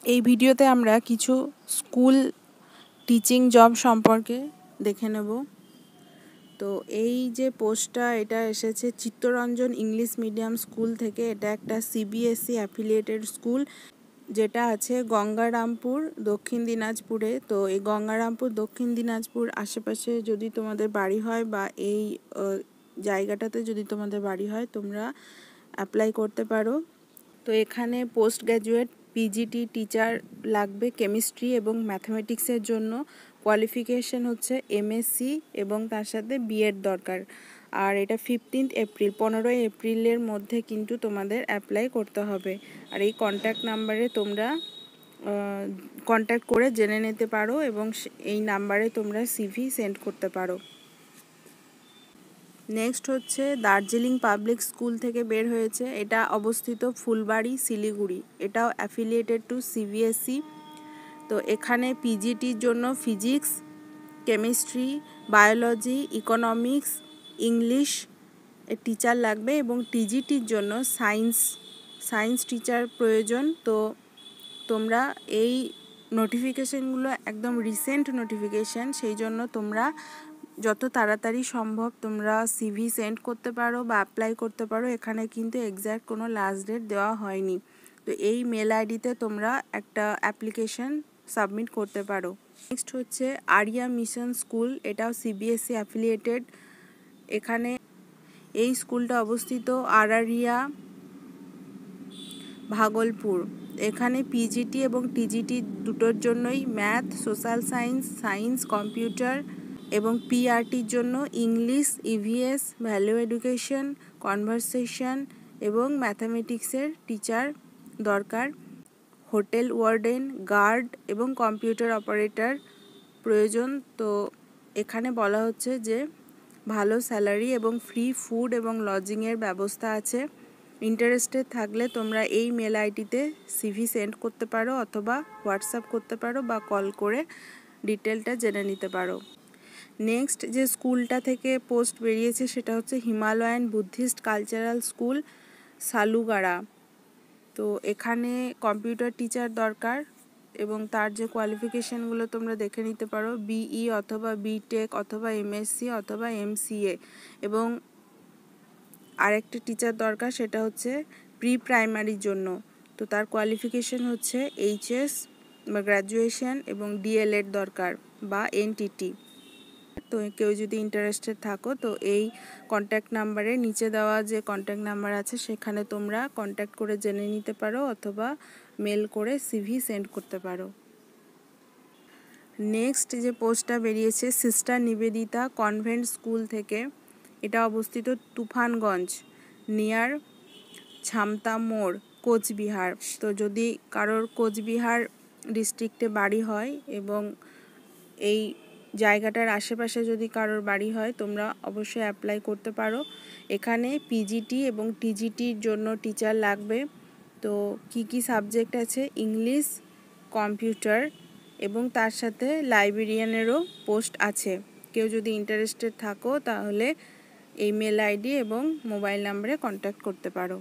এই ভিডিওতে আমরা কিছু স্কুল টিচিং জব সম্পর্কে দেখে নেব। তো এই যে পোস্টটা এটা এসেছে চিত্তরঞ্জন ইংলিশ মিডিয়াম স্কুল থেকে। এটা একটা সিবিএসই অ্যাফিলিয়েটেড স্কুল যেটা আছে গঙ্গারামপুর দক্ষিণ দিনাজপুরে। তো এই গঙ্গারামপুর দক্ষিণ দিনাজপুর আশেপাশে যদি তোমাদের বাড়ি হয় বা এই জায়গাটাতে যদি তোমাদের বাড়ি হয় তোমরা অ্যাপ্লাই করতে পারো। তো এখানে পোস্ট গ্র্যাজুয়েট পিজিটি টিচার লাগবে কেমিস্ট্রি এবং ম্যাথামেটিক্সের জন্য। কোয়ালিফিকেশন হচ্ছে এমএসসি এবং তার সাথে বিএড দরকার। আর এটা 15 এপ্রিল 15 এপ্রিলের মধ্যে কিন্তু তোমাদের অ্যাপ্লাই করতে হবে। আর এই কন্ট্যাক্ট নাম্বারে তোমরা কন্ট্যাক্ট করে জেনে নিতে পারো এবং এই নাম্বারে তোমরা সিভি সেন্ড করতে পারো। নেক্সট হচ্ছে দার্জিলিং পাবলিক স্কুল থেকে বের হয়েছে। এটা অবস্থিত ফুলবাড়ি শিলিগুড়ি। এটাও অ্যাফিলিয়েটেড টু সিবিএসই। তো এখানে পিজিটির জন্য physics, chemistry, biology, economics, English teacher লাগবে এবং টিজিটির জন্য সায়েন্স টিচার প্রয়োজন। তো তোমরা এই নোটিফিকেশানগুলো একদম রিসেন্ট নোটিফিকেশান, সেই জন্য তোমরা যত তাড়াতাড়ি সম্ভব তোমরা সিভি সেন্ড করতে পারো বা অ্যাপ্লাই করতে পারো। এখানে কিন্তু এক্স্যাক্ট কোনো লাস্ট ডেট দেওয়া হয়নি। তো এই মেল আইডিতে তোমরা একটা অ্যাপ্লিকেশন সাবমিট করতে পারো। নেক্সট হচ্ছে আরিয়া মিশন স্কুল। এটাও সিবিএসই অ্যাফিলিয়েটেড। এখানে এই স্কুলটা অবস্থিত আরারিয়া ভাগলপুর। এখানে পিজিটি এবং টিজিটি দুটোর জন্যই ম্যাথ, সোশ্যাল সায়েন্স, কম্পিউটার এবং পিআরটির জন্য English, EVS, value education, conversation এবং ম্যাথামেটিক্সের টিচার দরকার। হোটেল ওয়ার্ডেন, গার্ড এবং কম্পিউটার অপারেটর প্রয়োজন। তো এখানে বলা হচ্ছে যে ভালো স্যালারি এবং ফ্রি ফুড এবং লজিংয়ের ব্যবস্থা আছে। ইন্টারেস্টেড থাকলে তোমরা এই মেল আইডিতে সিভি সেন্ড করতে পারো অথবা হোয়াটসঅ্যাপ করতে পারো বা কল করে ডিটেলটা জেনে নিতে পারো। নেক্সট যে স্কুলটা থেকে পোস্ট বেরিয়েছে সেটা হচ্ছে হিমালয়ান বুদ্ধিস্ট কালচারাল স্কুল সালুগাড়া। তো এখানে কম্পিউটার টিচার দরকার এবং তার যে কোয়ালিফিকেশানগুলো তোমরা দেখে নিতে পারো, বিই অথবা বিটেক অথবা এমএসসি অথবা এমসিএ। এবং আরেকটা টিচার দরকার, সেটা হচ্ছে প্রি প্রাইমারির জন্য। তো তার কোয়ালিফিকেশান হচ্ছে এইচএস বা গ্র্যাজুয়েশন এবং ডিএলএড দরকার বা এনটিটি। তো কেউ যদি ইন্টারেস্টেড থাকো তো এই কন্ট্যাক্ট নাম্বারে নিচে দেওয়া যে কন্ট্যাক্ট নাম্বার আছে সেখানে তোমরা কন্ট্যাক্ট করে জেনে নিতে পারো অথবা মেল করে সিভি সেন্ড করতে পারো। নেক্সট যে পোস্টটা বেরিয়েছে সিস্টার নিবেদিতা কনভেন্ট স্কুল থেকে। এটা অবস্থিত তুফানগঞ্জ নিয়ার ছামতা মোড়, কোচবিহার। তো যদি কারোর কোচবিহার ডিস্ট্রিক্টে বাড়ি হয় এবং এই জায়গাটার আশেপাশে যদি কারোর বাড়ি হয় তোমরা অবশ্যই অ্যাপ্লাই করতে পারো। এখানে পিজিটি এবং টিজিটির জন্য টিচার লাগবে। তো কি সাবজেক্ট আছে, ইংলিশ, কম্পিউটার এবং তার সাথে লাইব্রেরিয়ানেরও পোস্ট আছে। কেউ যদি ইন্টারেস্টেড থাকো তাহলে এই মেল আইডি এবং মোবাইল নাম্বারে কন্ট্যাক্ট করতে পারো।